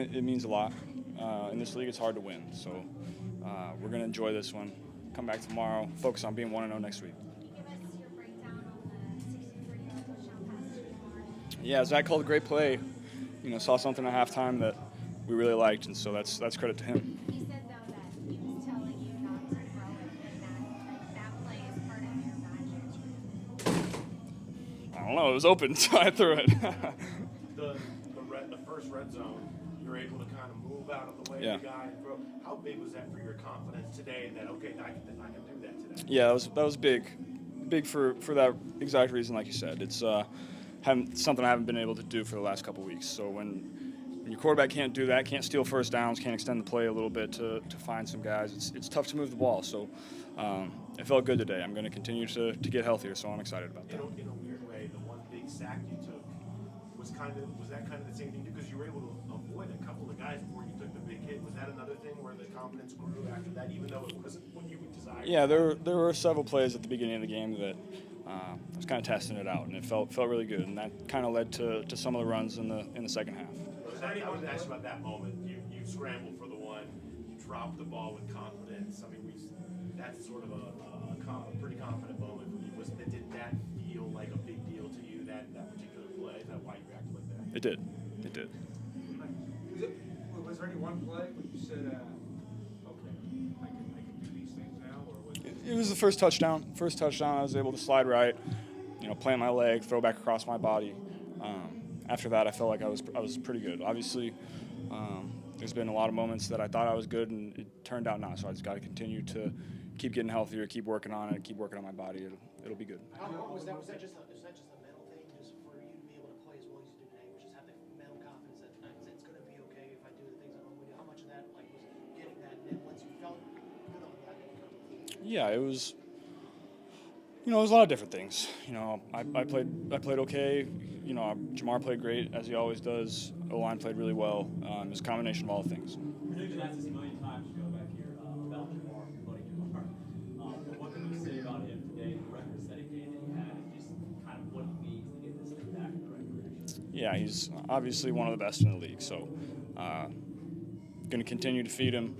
It means a lot. In this league, it's hard to win. So we're going to enjoy this one. Come back tomorrow, focus on being 1-0 next week. Can you give us your breakdown on the 63-yard touchdown pass to Lamar? Yeah, Zach called a great play. Saw something at halftime that we really liked, and so that's credit to him. He said, though, that he was telling you not to throw it and that play is part of your magic. I don't know. It was open, so I threw it. The first red zone, you're able to kind of move out of the way Yeah. of the guy and throw. How big was that for your confidence today that, okay, I can do that today? Yeah, that was big for that exact reason, like you said. It's something I haven't been able to do for the last couple weeks. So when your quarterback can't do that, can't steal first downs, can't extend the play a little bit to find some guys, it's tough to move the ball. So it felt good today. I'm going to continue to get healthier, so I'm excited about that. In a weird way, the one big sack you took was that kind of the same thing too, because you were able to avoid a couple of guys before you took the big hit. Was that another thing where the confidence grew after that, even though it wasn't what you would desire? Yeah, there were several plays at the beginning of the game that I was kind of testing it out, and it felt really good, and that kind of led to some of the runs in the second half. I was asking about that moment. You scrambled for the one, you dropped the ball with confidence. I mean, that's sort of a pretty confident moment for you. Did that feel like a big deal to you, that particular play? Is that why you reacted like that? It did. Was there any one play when you said, okay, I can do these things now, or was it? It was the first touchdown. I was able to slide right, plant my leg, throw back across my body. After that, I felt like I was pretty good. Obviously, there's been a lot of moments that I thought I was good, and it turned out not. So I just got to continue to keep getting healthier, keep working on it, keep working on my body. It'll be good. Was that just a mental thing, just for you to be able to play as well as you did today, which is have the mental confidence that it's going to be okay if I do the things I normally do? How much of that was getting that, and then once you felt good on that, Yeah, it was. It was a lot of different things. I played okay. Jamar played great, as he always does. O-line played really well. It was a combination of all things. I know you've been asked this a million times, Joe, back here about Jamar, your buddy Jamar. But what can you say about him today, the record-setting game that he had, and just kind of what he needs to get this thing back in the right direction? Yeah, he's obviously one of the best in the league. So, going to continue to feed him.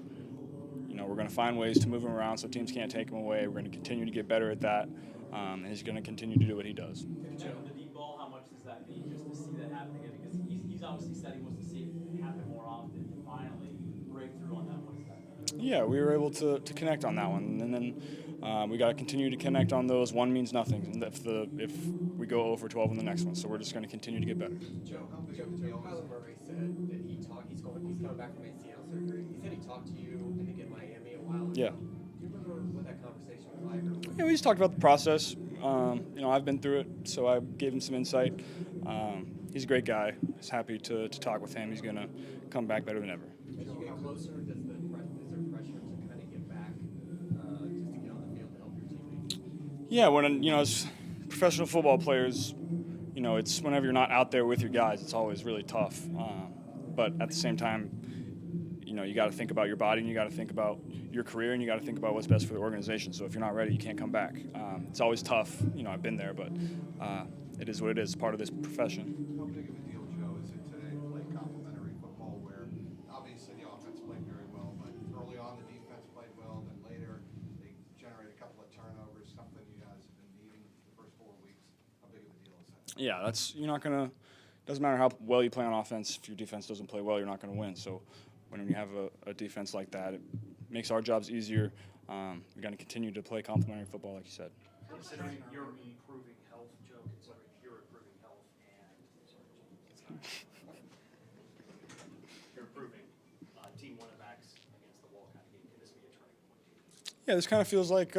We're going to find ways to move him around so teams can't take him away. We're going to continue to get better at that. And he's going to continue to do what he does. Joe, the deep ball, how much does that mean just to see that happen again? Because he's obviously said he wants to see it happen more often. Finally, break through on that. What does that mean? Yeah, we were able to connect on that one, and then we got to continue to connect on those. One means nothing, and if we go 0 for 12 in the next one, so we're just going to continue to get better. Joe, Kyler Murray said that he's coming back from ACL surgery. He said he talked to you, I think, in Miami a while ago. Yeah. Do you remember what that conversation was like? Yeah, we just talked about the process. I've been through it, so I gave him some insight. He's a great guy. He's happy to talk with him. He's going to come back better than ever. As you get closer, is there pressure to kind of get back, just to get on the field to help your teammates? Yeah, when as professional football players, it's whenever you're not out there with your guys, it's always really tough. But at the same time, you got to think about your body, and you got to think about your career, and you got to think about what's best for the organization. So if you're not ready, you can't come back. It's always tough. I've been there, but it is what it is. It's part of this profession. How big of a deal, Joe, is it today to play complementary football where obviously the offense played very well, but early on the defense played well, then later they generated a couple of turnovers, something you guys have been needing the first 4 weeks. How big of a deal is that? Yeah, you're not going to – doesn't matter how well you play on offense. If your defense doesn't play well, you're not going to win. So when you have a defense like that, it makes our jobs easier. We're going to continue to play complementary football, like you said. Considering your improving health, Joe, considering your improving health and you're improving, team one of X against the wall kind of game, can this be a turning point? Yeah, this kind of feels like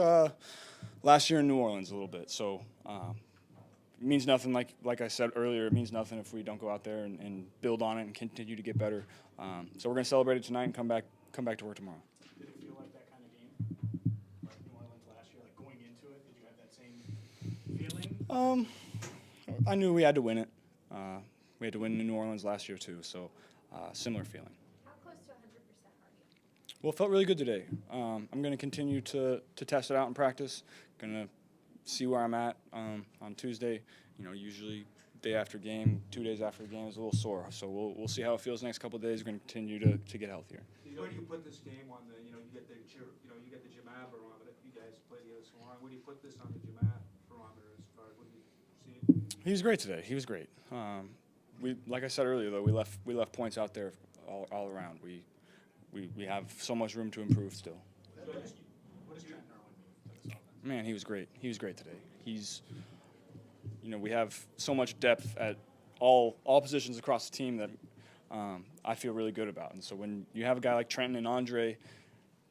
last year in New Orleans a little bit. So it means nothing, like I said earlier, it means nothing if we don't go out there and build on it and continue to get better. So we're going to celebrate it tonight and come back to work tomorrow. Did it feel like that kind of game, like New Orleans last year, like going into it? Did you have that same feeling? I knew we had to win it. We had to win in New Orleans last year too, so similar feeling. How close to 100% are you? Well, it felt really good today. I'm going to continue to test it out in practice. Going to see where I'm at on Tuesday. Usually day after game, 2 days after the game is a little sore. So we'll see how it feels the next couple of days. We're going to continue to get healthier. Where do you put this game on the, you get the Jamad barometer. You guys play the other salon. Where do you put this on the Jamad barometer as far as what do you see? He was great today. He was great. Like I said earlier, though, we left points out there all around. We have so much room to improve still. What does Trent Irwin mean to this offense? Man, he was great. He was great today. He's, we have so much depth at all positions across the team that I feel really good about. And so when you have a guy like Trenton and Andre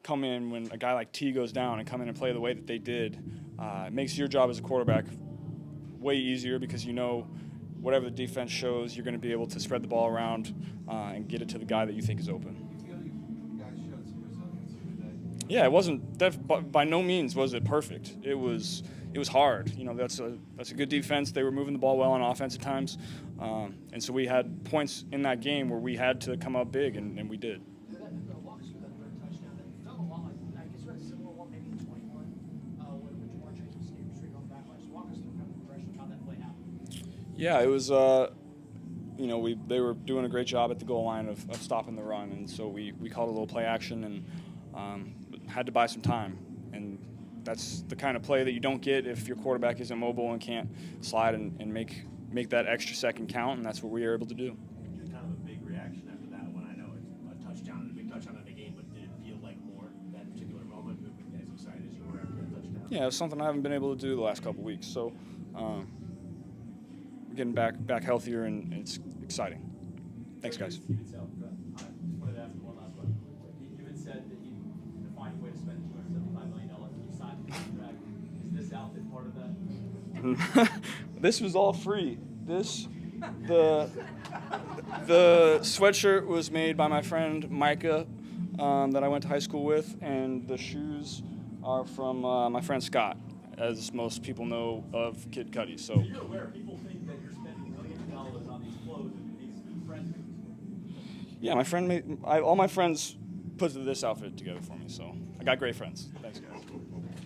come in, when a guy like T goes down and come in and play the way that they did, it makes your job as a quarterback way easier because whatever the defense shows, you're going to be able to spread the ball around and get it to the guy that you think is open. You feel you guys showed some resilience here today? Yeah, it wasn't by no means was it perfect. It was hard. That's a good defense. They were moving the ball well on offense at times, and so we had points in that game where we had to come up big, and we did. Walk us through that third touchdown. It felt a lot like, I guess you had a similar one maybe in 21 when Jamar Chase was escaping straight on the back line. Just walk us through kind of the progression of how that play happened. Yeah, it was. They were doing a great job at the goal line of stopping the run, and so we called a little play action and had to buy some time. And that's the kind of play that you don't get if your quarterback isn't mobile and can't slide and make that extra second count, and that's what we were able to do. Kind of a big reaction after that one. I know it's a touchdown and a big touchdown in the game, but did it feel like more that particular moment? Were you as excited as you were after that touchdown? Yeah, it was something I haven't been able to do the last couple of weeks. So we're getting back healthier, and it's exciting. Thanks, guys. I just wanted to ask one last question. You had said that you find a way to spend $275 million. You signed the contract. Is this outfit part of that? This was all free. The sweatshirt was made by my friend Micah that I went to high school with, and the shoes are from my friend Scott, as most people know of Kid Cudi. So you're aware people think that you're spending millions of dollars on these clothes and these friends. yeah, my friend all my friends put this outfit together for me. So I got great friends. Thanks, guys.